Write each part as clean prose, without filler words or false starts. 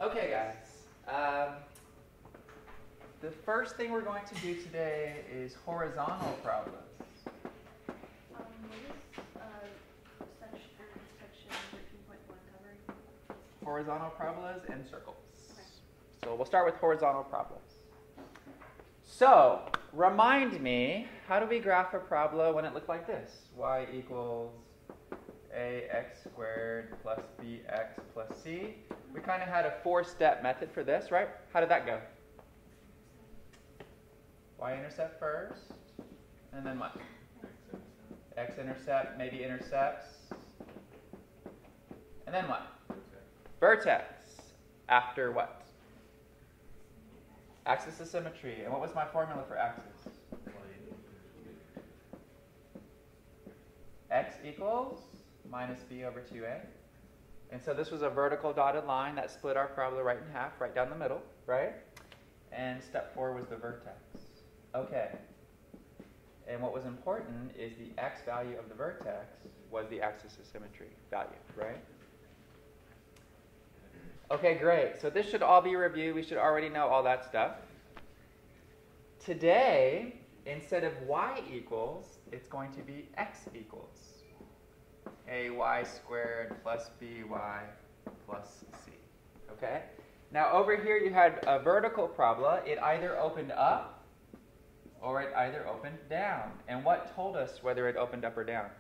Okay, guys. The first thing we're going to do today is horizontal parabolas. What is section 13.1 covering? Horizontal parabolas and circles. Okay. So we'll start with horizontal parabolas. So, remind me, how do we graph a parabola when it looked like this? Y equals ax squared plus bx plus c. We kind of had a four-step method for this, right? How did that go? Y-intercept first, and then what? X-intercept, maybe intercepts. And then what? Vertex. After what? Axis of symmetry. And what was my formula for axis? X equals minus b over 2a. And so this was a vertical dotted line that split our parabola right in half, right down the middle, right? And step 4 was the vertex. Okay. And what was important is the x value of the vertex was the axis of symmetry value, right? Okay, great. So this should all be reviewed. We should already know all that stuff. Today, instead of y equals, it's going to be x equals ay squared plus by plus c. Okay? Now over here you had a vertical parabola. It either opened up or it either opened down. And what told us whether it opened up or down?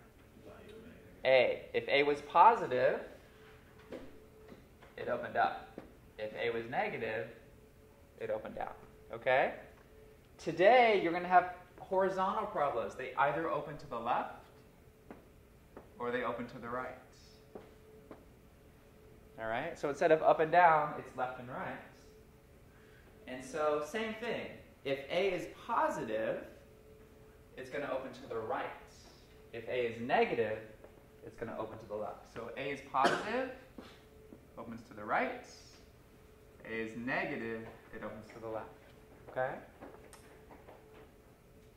A. If A was positive, it opened up. If A was negative, it opened down. Okay? Today you're going to have horizontal parabolas. They either open to the left or they open to the right. All right? So instead of up and down, it's left and right. And so same thing. If A is positive, it's going to open to the right. If A is negative, it's going to open to the left. So A is positive, opens to the right. A is negative, it opens to the left. Okay?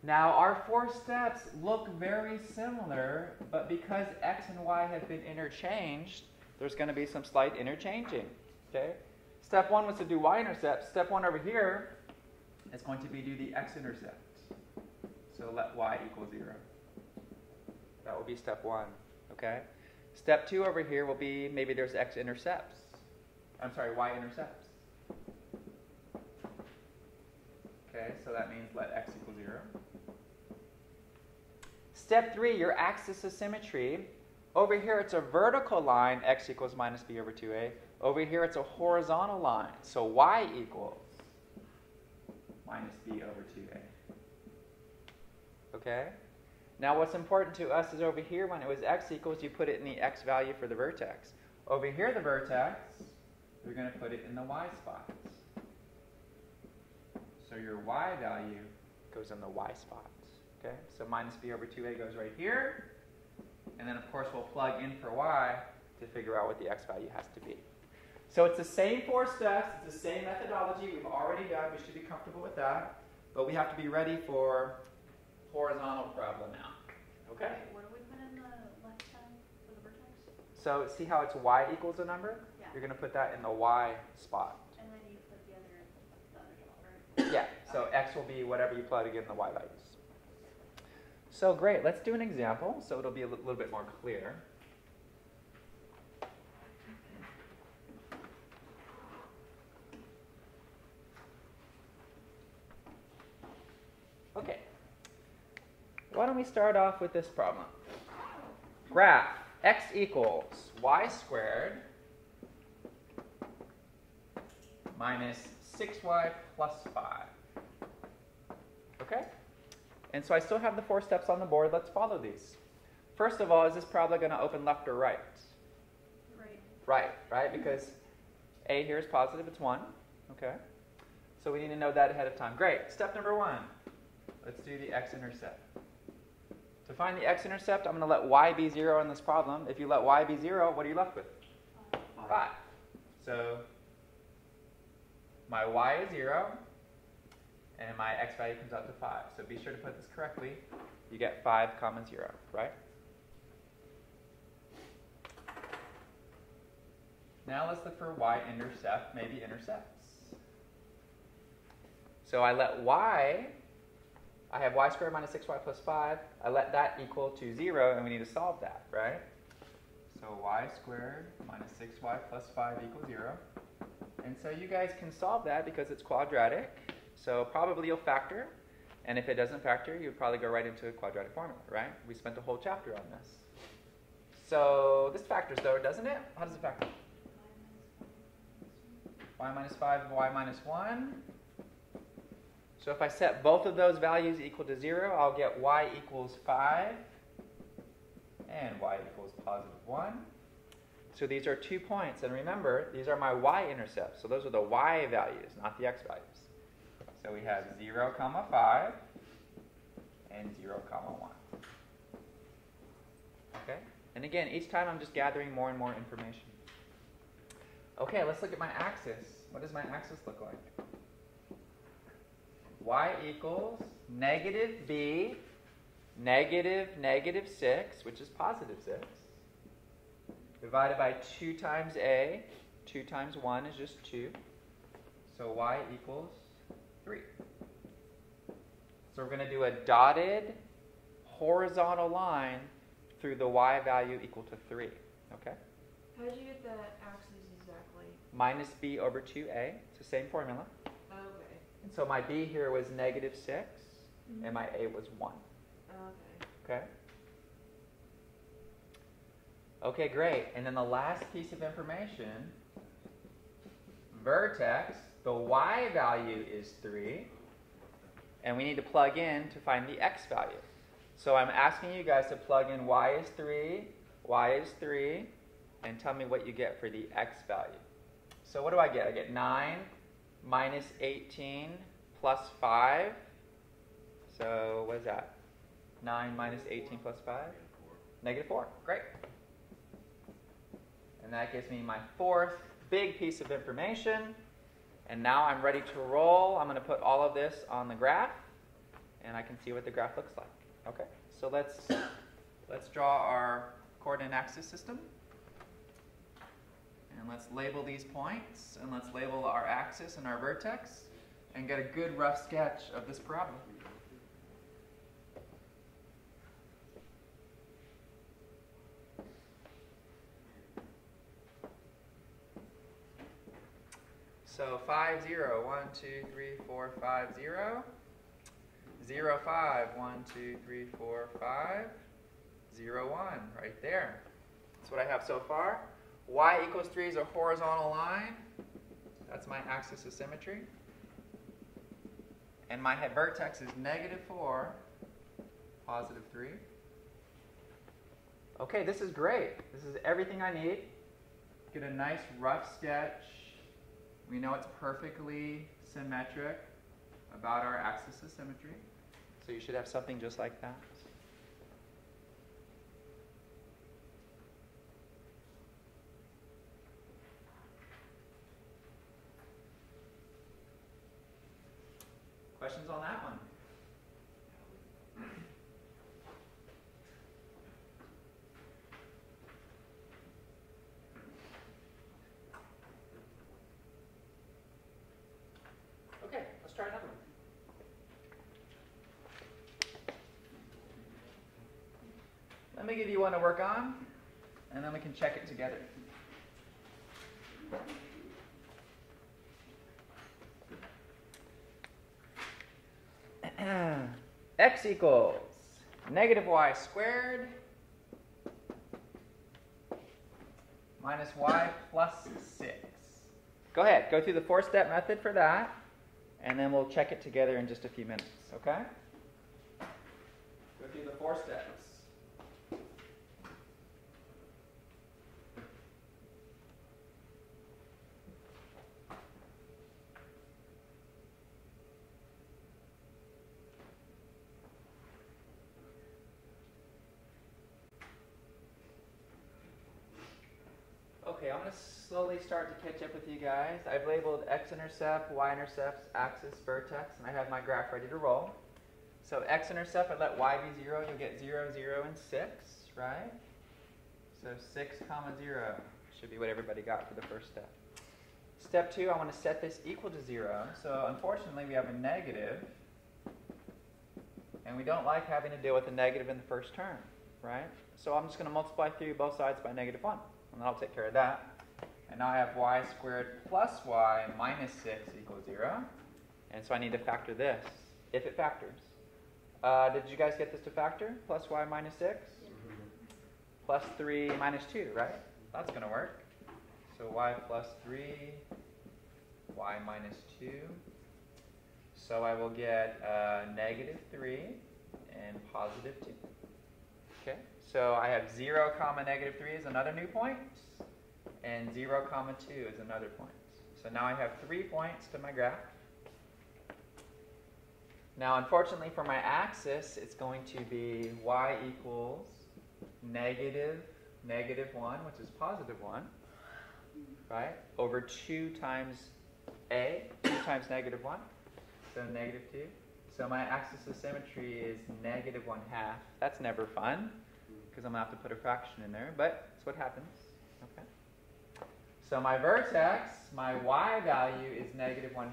Now, our four steps look very similar, but because x and y have been interchanged, there's going to be some slight interchanging. Okay? Step 1 was to do y-intercept. Step 1 over here is going to be do the x-intercept. So let y equal 0. That will be step 1. Okay? Step 2 over here will be maybe there's x-intercepts. I'm sorry, y-intercepts. Okay, so that means let x equal 0. Step 3, your axis of symmetry. Over here it's a vertical line, x equals minus b over 2a. Over here it's a horizontal line, so y equals minus b over 2a. Okay? Now what's important to us is over here when it was x equals, you put it in the x value for the vertex. Over here the vertex, we're going to put it in the y spot. So your y value goes in the y spot. Okay? So minus b over 2a goes right here. And then, of course, we'll plug in for y to figure out what the x value has to be. So it's the same four steps. It's the same methodology we've already done. We should be comfortable with that. But we have to be ready for horizontal parabola now. Okay? What do we put in the left hand for the vertex? So see how it's y equals a number? Yeah. You're going to put that in the y spot. And then you put the other spot, right? Yeah. So x will be whatever you plug in the y values. So great, let's do an example so it'll be a little bit more clear. Okay, why don't we start off with this problem? Graph x equals y squared minus 6y plus 5. Okay? And so I still have the four steps on the board. Let's follow these. First of all, is this parabola going to open left or right? Right. Right? Because A here is positive, it's 1. Okay? So we need to know that ahead of time. Great. Step number 1. Let's do the x-intercept. To find the x-intercept, I'm going to let y be 0 in this problem. If you let y be 0, what are you left with? 5. So my y is 0. And my x value comes out to 5. So be sure to put this correctly. You get 5 comma 0, right? Now let's look for y-intercept, maybe intercepts. So I let y, I have y squared minus 6y plus 5. I let that equal to 0, and we need to solve that, right? So y squared minus 6y plus 5 equals 0. And so you guys can solve that because it's quadratic. So probably you'll factor. And if it doesn't factor, you'd probably go right into a quadratic formula, right? We spent a whole chapter on this. So this factors though, doesn't it? How does it factor? Y minus 5, y minus 1. So if I set both of those values equal to 0, I'll get y equals 5 and y equals positive 1. So these are 2 points. And remember, these are my y-intercepts. So those are the y values, not the x values. So we have 0, 5 and 0, 1. Okay? And again, each time I'm just gathering more and more information. Okay, let's look at my axis. What does my axis look like? Y equals negative b, negative 6, which is positive 6, divided by 2 times a. 2 times 1 is just 2. So y equals 3. So we're going to do a dotted horizontal line through the y value equal to 3. Okay? How did you get that axis exactly? Minus b over 2a. It's the same formula. Okay. And so my b here was negative 6, and my a was 1. Okay. Okay? Okay, great. And then the last piece of information, vertex, the y value is 3, and we need to plug in to find the x value. So I'm asking you guys to plug in y is 3, and tell me what you get for the x value. So what do I get? I get 9 minus 18 plus 5. So what is that? 9 minus 18 plus 5? Negative 4. Great. And that gives me my 4th big piece of information. And now I'm ready to roll. I'm going to put all of this on the graph, and I can see what the graph looks like. Okay, so let's draw our coordinate axis system. And let's label these points, and let's label our axis and our vertex, and get a good rough sketch of this parabola. So 5, 0, 1, 2, 3, 4, 5, 0. 0, 5, 1, 2, 3, 4, 5. 0, 1, right there. That's what I have so far. Y equals 3 is a horizontal line. That's my axis of symmetry. And my vertex is negative 4, positive 3. Okay, this is great. This is everything I need. Get a nice rough sketch. We know it's perfectly symmetric about our axis of symmetry. So you should have something just like that. Questions on that one? Okay, let's try another one. Let me give you one to work on, and then we can check it together. X equals negative y squared minus y plus 6. Go ahead, go through the 4-step method for that, and then we'll check it together in just a few minutes, okay? Go through the 4 steps. Okay, I'm going to slowly start to catch up with you guys. I've labeled x-intercept, y-intercepts, axis, vertex, and I have my graph ready to roll. So x-intercept, I let y be 0, you'll get 0, 0, and 6, right? So 6, 0. Should be what everybody got for the first step. Step 2, I want to set this equal to 0. So unfortunately, we have a negative. And we don't like having to deal with a negative in the first term, right? So I'm just going to multiply through both sides by negative 1. And that'll take care of that. And now I have y squared plus y minus 6 equals 0. And so I need to factor this, if it factors. Did you guys get this to factor? Plus y minus 6? Plus 3 minus 2, right? That's going to work. So y plus 3, y minus 2. So I will get negative 3 and positive 2. Okay, so I have 0 comma negative 3 is another new point, and 0 comma 2 is another point. So now I have 3 points to my graph. Now unfortunately for my axis, it's going to be y equals negative 1, which is positive 1, right, over 2 times a, 2 times negative 1. So negative 2. So my axis of symmetry is negative 1/2. That's never fun, because I'm going to have to put a fraction in there, but that's what happens. Okay. So my vertex, my y value is negative 1/2,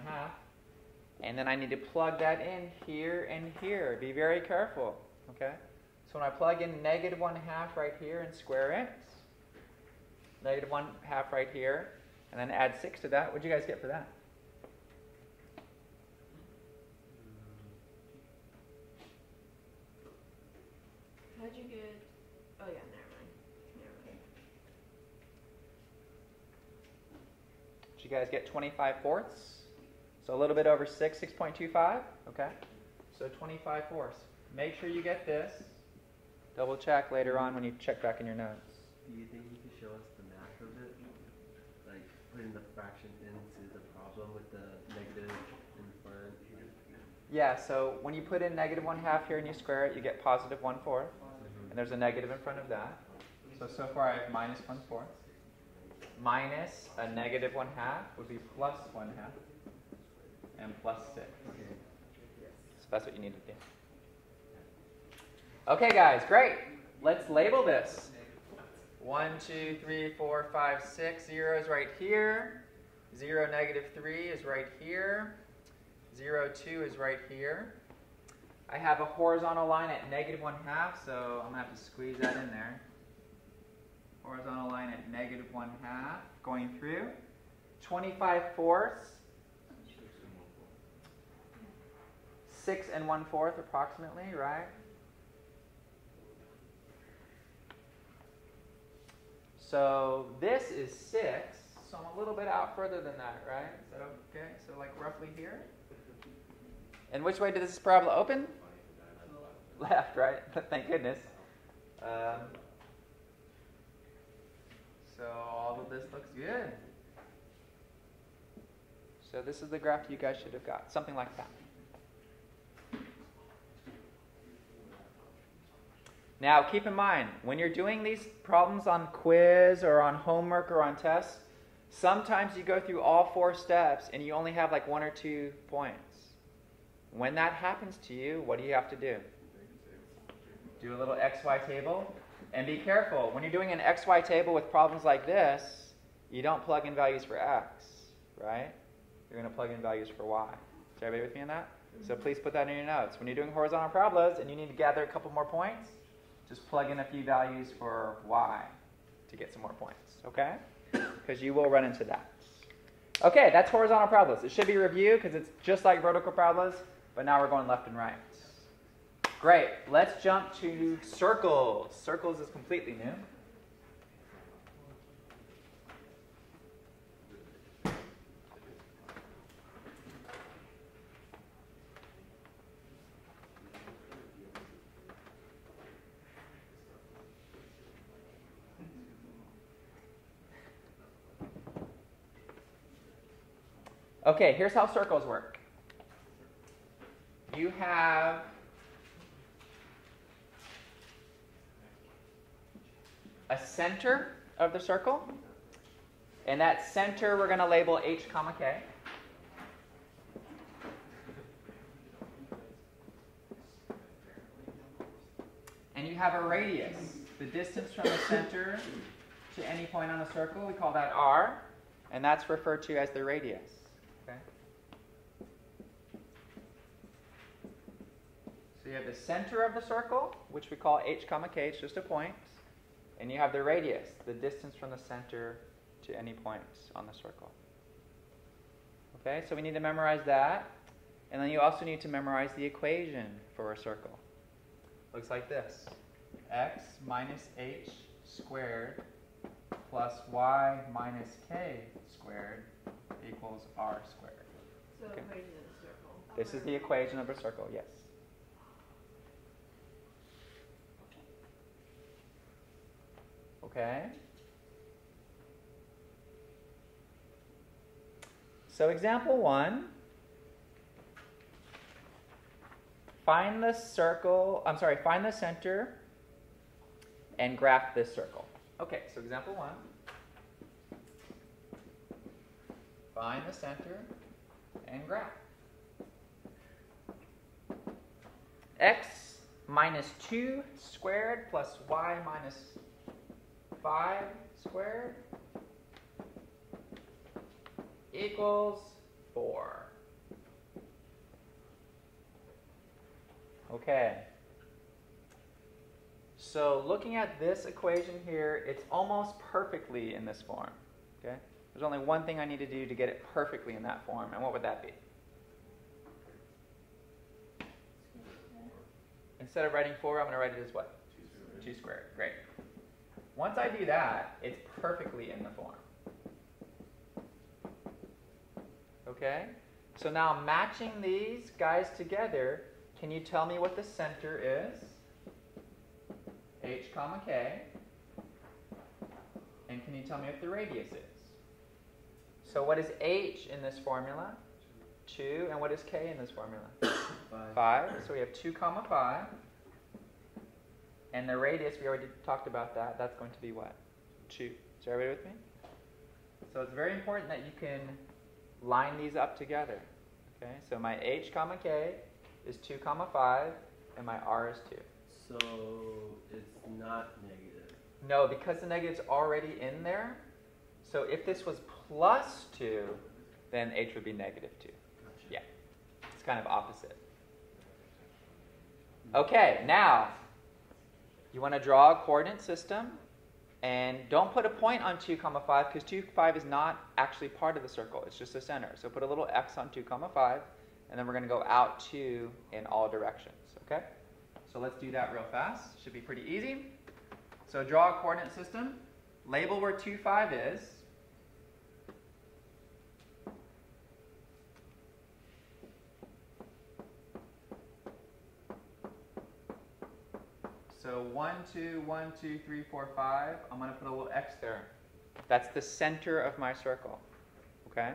and then I need to plug that in here and here. Be very careful. Okay. So when I plug in negative 1/2 right here and square it, negative 1/2 right here, and then add 6 to that, what do you guys get for that? How'd you get? Oh yeah, never mind. Did you guys get 25/4? So a little bit over 6, 6.25. Okay. So 25/4. Make sure you get this. Double check later on when you check back in your notes. Do you think you could show us the math of it? Like putting the fraction into the problem with the negative in front? Yeah, so when you put in negative 1/2 here and you square it, you get positive 1/4. And there's a negative in front of that. So far I have minus 1/4. Minus a negative 1/2 would be plus 1/2. And plus 6. So that's what you need to do. Okay, guys, great. Let's label this. 1, 2, 3, 4, 5, 6. 0 is right here. 0, negative 3 is right here. 0, 2 is right here. I have a horizontal line at negative 1/2, so I'm going to have to squeeze that in there. Horizontal line at negative 1/2 going through. 25/4. 6 1/4 approximately, right? So this is 6, so I'm a little bit out further than that, right? Is that okay? So like roughly here? And which way did this parabola open? Left, right? Thank goodness. So all of this looks good. So this is the graph you guys should have got, something like that. Now keep in mind, when you're doing these problems on quiz or on homework or on tests, sometimes you go through all 4 steps and you only have like 1 or 2 points. When that happens to you, what do you have to do? Do a little XY table. And be careful, when you're doing an XY table with problems like this, you don't plug in values for X, right? You're going to plug in values for Y. Is everybody with me on that? So please put that in your notes. When you're doing horizontal parabolas and you need to gather a couple more points, just plug in a few values for Y to get some more points, okay? Because you will run into that. Okay, that's horizontal parabolas. It should be review because it's just like vertical parabolas, but now we're going left and right. Great. Let's jump to circles. Circles is completely new. Okay, here's how circles work. You have a center of the circle, and that center we're going to label H comma K. And you have a radius, the distance from the center to any point on the circle, we call that r, and that's referred to as the radius. Okay? So you have the center of the circle, which we call h comma k, it's just a point, and you have the radius, the distance from the center to any points on the circle. Okay, so we need to memorize that, and then you also need to memorize the equation for a circle. Looks like this. X minus h squared plus y minus k squared equals r squared. So Okay. equation of the circle. This is the equation of a circle, yes. Okay. So example 1, find the center and graph this circle. Okay, so example 1, find the center and graph. X minus 2 squared plus y minus 5 squared equals 4. Okay. So looking at this equation here, it's almost perfectly in this form. Okay? There's only one thing I need to do to get it perfectly in that form, and what would that be? Instead of writing 4, I'm going to write it as what? 2 squared. Great. Once I do that, it's perfectly in the form. Okay? So now matching these guys together, can you tell me what the center is? H comma k. And can you tell me what the radius is? So what is h in this formula? 2. And what is k in this formula? 5. So we have 2 comma 5. And the radius, we already talked about that. That's going to be what? 2. Is everybody with me? So it's very important that you can line these up together. Okay, so my h comma k is 2 comma 5, and my r is 2. So it's not negative. No, because the negative's already in there. So if this was plus 2, then h would be negative 2. Gotcha. Yeah, it's kind of opposite. Okay, now you want to draw a coordinate system, and don't put a point on 2 comma 5 because 2 5 is not actually part of the circle. It's just the center. So put a little x on 2 comma 5, and then we're going to go out 2 in all directions. Okay? So let's do that real fast. Should be pretty easy. So draw a coordinate system. Label where 2 5 is. So 1, 2, 1, 2, 3, 4, 5. I'm going to put a little x there. That's the center of my circle. Okay?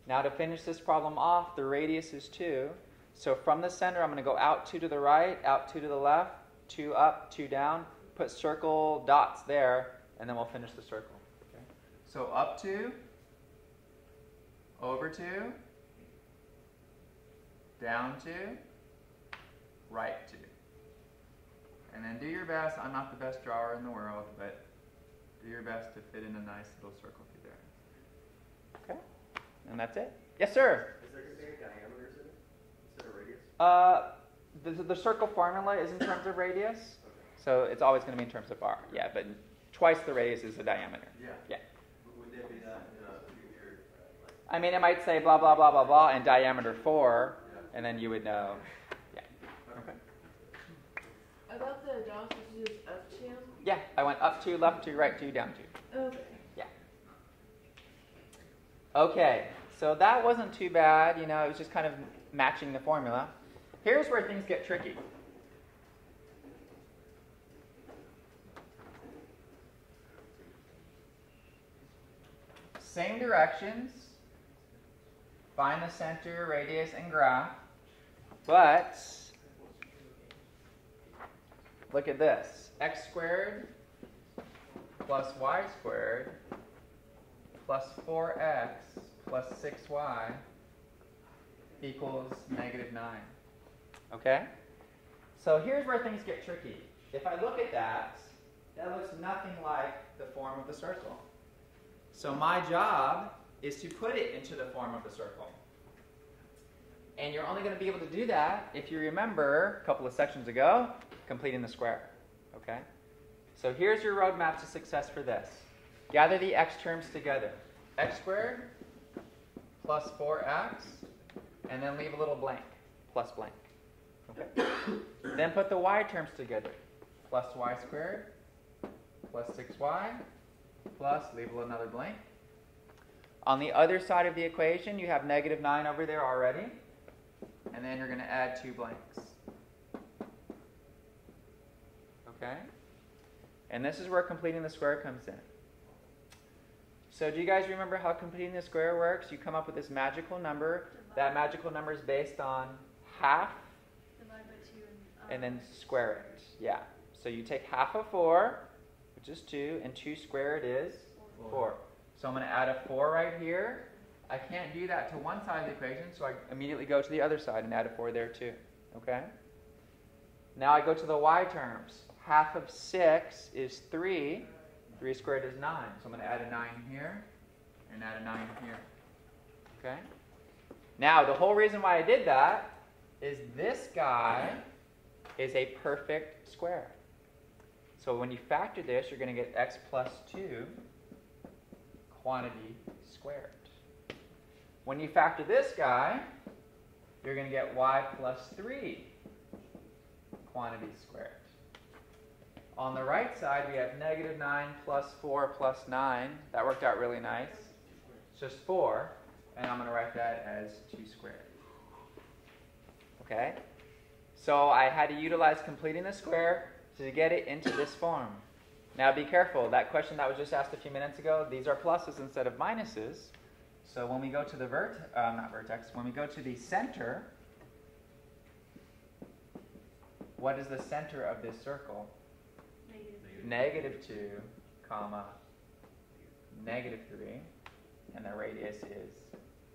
Now to finish this problem off, the radius is 2. So from the center, I'm going to go out 2 to the right, out 2 to the left, 2 up, 2 down. Put circle dots there, and then we'll finish the circle. Okay? So up 2, over 2, down 2, right 2. And then do your best. I'm not the best drawer in the world, but do your best to fit in a nice little circle through there. Okay? And that's it. Yes, sir? Is there going to be any diameters in it instead of radius? The circle formula is in terms of radius, so it's always going to be in terms of r. Yeah, but twice the radius is the diameter. Yeah. Yeah. Would there be that in a future? I mean, it might say blah, blah, blah, blah, blah, and diameter 4, and then you would know. Yeah. Okay. About the dots, this is up 2. Yeah, I went up 2, left 2, right 2, down 2. Okay. Yeah. Okay, so that wasn't too bad. You know, it was just kind of matching the formula. Here's where things get tricky. Same directions. Find the center, radius, and graph. But look at this. X squared plus y squared plus 4x plus 6y equals -9. Okay? So here's where things get tricky. If I look at that, that looks nothing like the form of the circle. So my job is to put it into the form of the circle. And you're only going to be able to do that if you remember a couple of sections ago, completing the square. Okay? So here's your roadmap to success for this. Gather the x terms together. X squared plus 4x, and then leave a little blank, plus blank. Okay? Then put the y terms together. Plus y squared plus 6y plus, leave another blank. On the other side of the equation, you have negative 9 over there already. And then you're going to add 2 blanks. Okay? And this is where completing the square comes in. So do you guys remember how completing the square works? You come up with this magical number. That magical number is based on half Divide by 2 and then square it. Yeah. So you take half of 4, which is 2, and 2 squared is 4. So I'm going to add a 4 right here. I can't do that to one side of the equation, so I immediately go to the other side and add a 4 there too. Okay? Now I go to the y terms. Half of 6 is 3. 3 squared is 9. So I'm going to add a 9 here and add a 9 here. Okay? Now, the whole reason why I did that is this guy is a perfect square. So when you factor this, you're going to get x plus 2 quantity squared. When you factor this guy, you're going to get y plus 3 quantity squared. On the right side, we have negative 9 plus 4 plus 9. That worked out really nice. It's just 4, and I'm going to write that as 2 squared. Okay? So I had to utilize completing the square to get it into this form. Now be careful. That question that was just asked a few minutes ago, these are pluses instead of minuses. So when we go to the when we go to the center, what is the center of this circle? Negative 2, comma, negative 3, and the radius is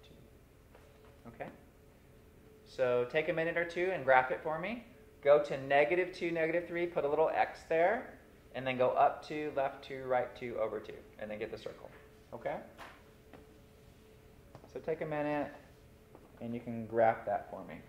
2. Okay? So take a minute or two and graph it for me. Go to negative 2, negative 3, put a little x there, and then go up 2, left 2, right 2, over 2, and then get the circle. Okay? So take a minute, and you can graph that for me.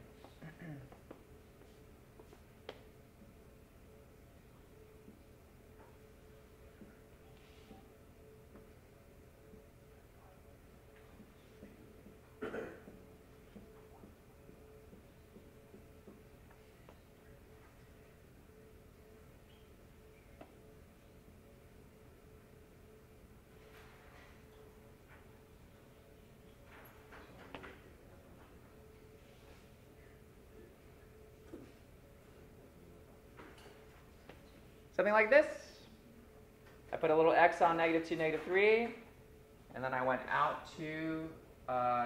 Something like this. I put a little x on negative 2, negative 3, and then I went out to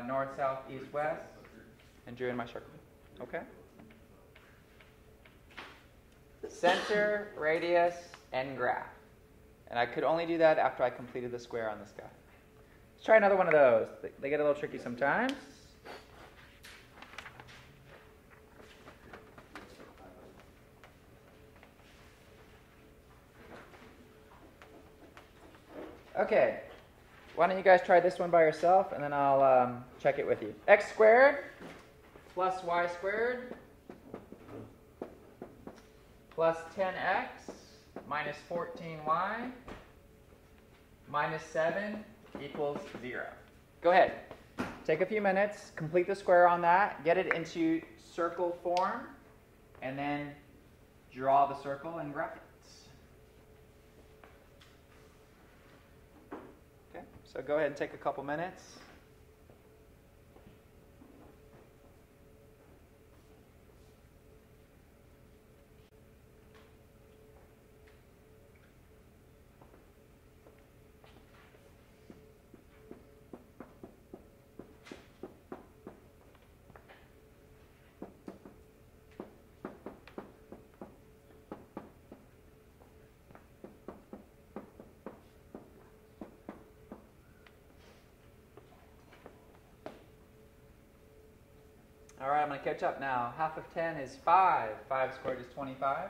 north, south, east, west, and drew in my circle. Okay? Center, radius, and graph. And I could only do that after I completed the square on this guy. Let's try another one of those. They get a little tricky sometimes. Okay, why don't you guys try this one by yourself, and then I'll check it with you. X squared plus y squared plus 10x minus 14y minus 7 equals 0. Go ahead. Take a few minutes, complete the square on that, get it into circle form, and then draw the circle and graph it. So go ahead and take a couple minutes. All right, I'm going to catch up now. Half of 10 is 5. 5 squared is 25.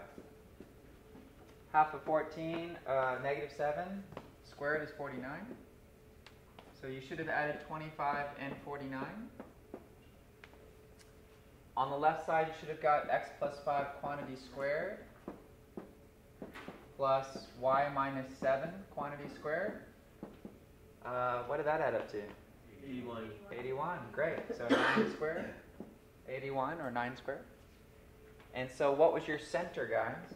Half of 14, negative 7 squared is 49. So you should have added 25 and 49. On the left side, you should have got x plus 5 quantity squared plus y minus 7 quantity squared. What did that add up to? 81. 81, great. So 9 squared, 81 or 9 squared. And so what was your center, guys?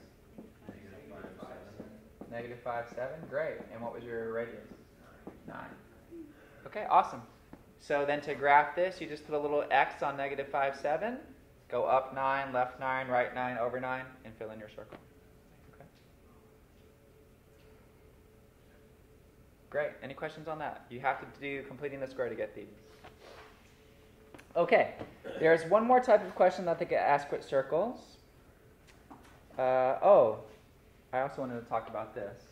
Negative 5, 7, great. And what was your radius? 9. Okay, awesome. So then to graph this, you just put a little x on negative 5, 7, go up 9, left 9, right 9, over 9, and fill in your circle. Okay. Great. Any questions on that? You have to do completing the square to get these. Okay. There's one more type of question that they get asked with circles. I also wanted to talk about this.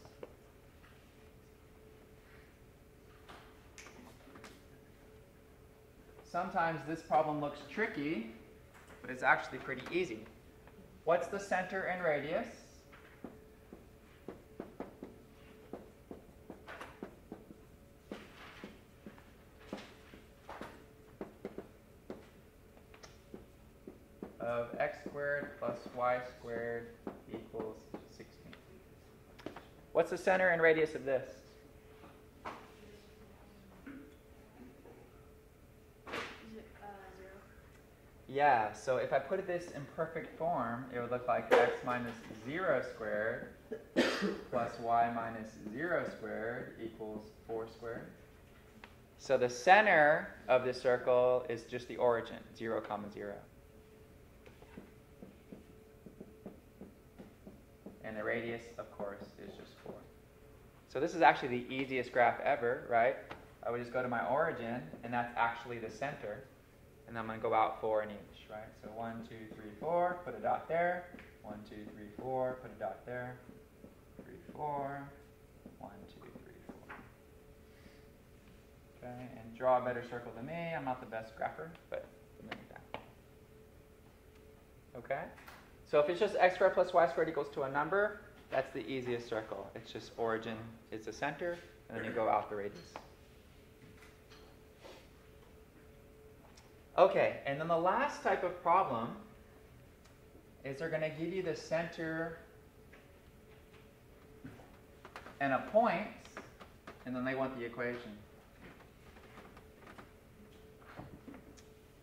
Sometimes this problem looks tricky, but it's actually pretty easy. What's the center and radius? Of x squared plus y squared equals 16. What's the center and radius of this? Is it 0? Yeah, so if I put this in perfect form, it would look like x minus 0 squared plus y minus 0 squared equals 4 squared. So the center of this circle is just the origin, 0, 0. And the radius, of course, is just 4. So this is actually the easiest graph ever, right? I would just go to my origin, and that's actually the center. And I'm going to go out 4 in each, right? So 1, 2, 3, 4, put a dot there. 1, 2, 3, 4, put a dot there. 3, 4. 1, 2, 3, 4. Okay, and draw a better circle than me. I'm not the best grapher, but I'm going to do that. Okay? So if it's just x squared plus y squared equals to a number, that's the easiest circle. It's just origin is the center, and then you go out the radius. Okay, and then the last type of problem is they're going to give you the center and a point, and then they want the equation.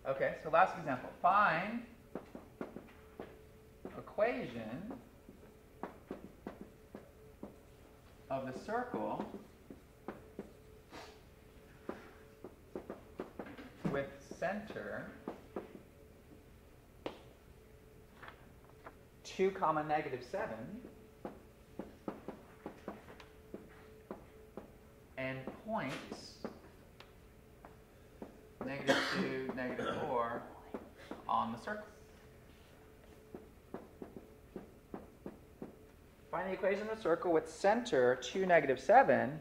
Okay, so last example. Find equation of the circle with center 2, negative 7 and points negative 2, negative 4 on the circle. Find the equation of the circle with center 2, negative 7,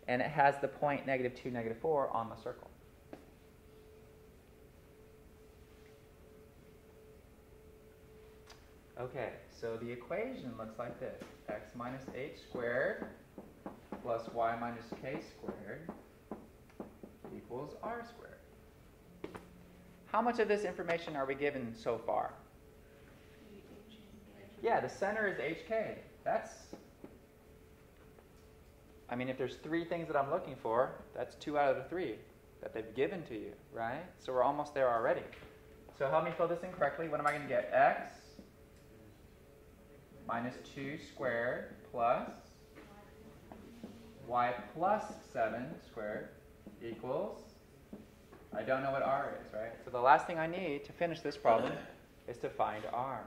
and it has the point negative 2, negative 4 on the circle. Okay, so the equation looks like this. X minus h squared plus y minus k squared equals r squared. How much of this information are we given so far? Yeah, the center is hk. That's, I mean, if there's 3 things that I'm looking for, that's 2 out of the 3 that they've given to you, right? So we're almost there already. So help me fill this in correctly. What am I going to get? X minus 2 squared plus y plus 7 squared equals, I don't know what r is, right? So the last thing I need to finish this problem is to find r.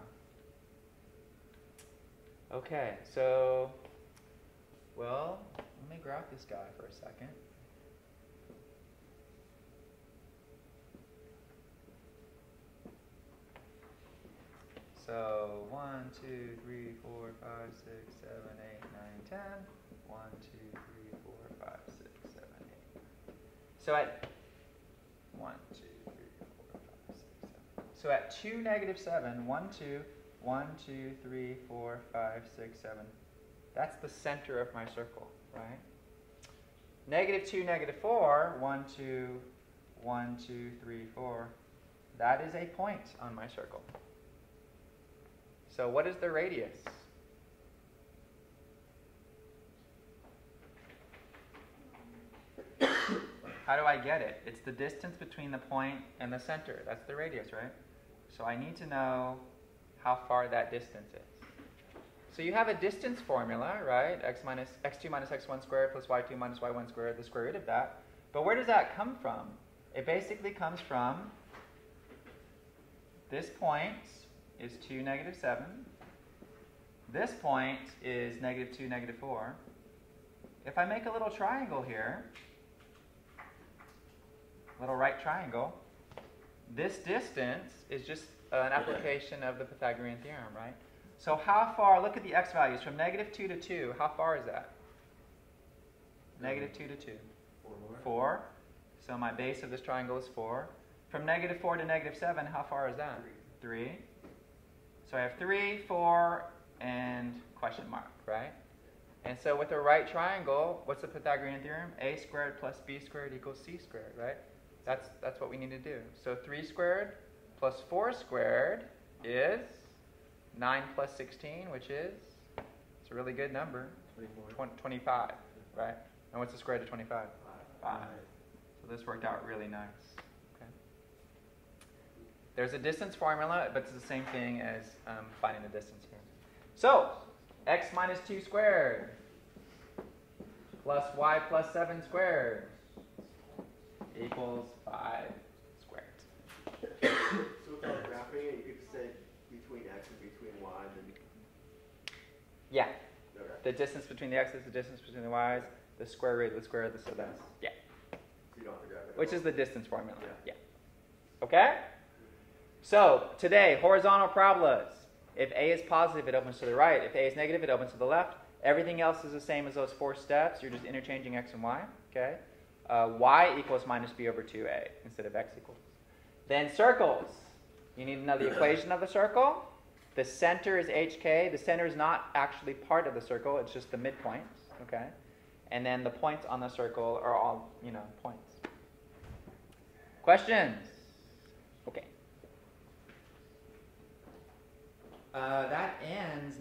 Okay, so, well, let me graph this guy for a second. So 1, 2, 3, 4, 5, 6, 7, 8, 9, 10. 1, 2, 3, 4, 5, 6, 7, 8. So at 1, 2, 3, 4, 5, 6, 7. So at 2, negative 7, 1, 2, 1, 2, 3, 4, 5, 6, 7. That's the center of my circle, right? -2, -4, 1, 2, 1, 2, 3, 4. That is a point on my circle. So what is the radius? How do I get it? It's the distance between the point and the center. That's the radius, right? So I need to know how far that distance is. So you have a distance formula, right? x2 minus x1 squared plus y2 minus y1 squared, the square root of that. But where does that come from? It basically comes from this point is 2, -7. This point is -2, -4. If I make a little triangle here, little right triangle, this distance is just an application of the Pythagorean theorem, right? So how far, look at the x values, from -2 to 2, how far is that? -2 to 2. 4. So my base of this triangle is 4. From -4 to -7, how far is that? 3. So I have 3, 4, and question mark, right? And so with a right triangle, what's the Pythagorean theorem? A squared plus b squared equals c squared, right? That's what we need to do. So 3 squared plus 4 squared is 9 plus 16, which is, it's a really good number, 25, right? And what's the square root of 25? 5. So this worked out really nice. Okay. There's a distance formula, but it's the same thing as finding the distance here. So, x minus 2 squared plus y plus 7 squared equals 5 squared. So without graphing it, you could say between x and between y, then Yeah. okay. The distance between the x's, the distance between the y's, the square root of the square of the so that's. Yeah. So you don't have to graph it. Which is the distance formula. Yeah. Yeah. Okay? So, today, horizontal parabolas. If A is positive, it opens to the right. If A is negative, it opens to the left. Everything else is the same as those 4 steps. You're just interchanging x and y. Okay? Y equals minus b over 2a instead of x equals. Then circles. You need to know the equation of the circle. The center is hk. The center is not actually part of the circle. It's just the midpoints. Okay? And then the points on the circle are all, points. Questions? Okay. That ends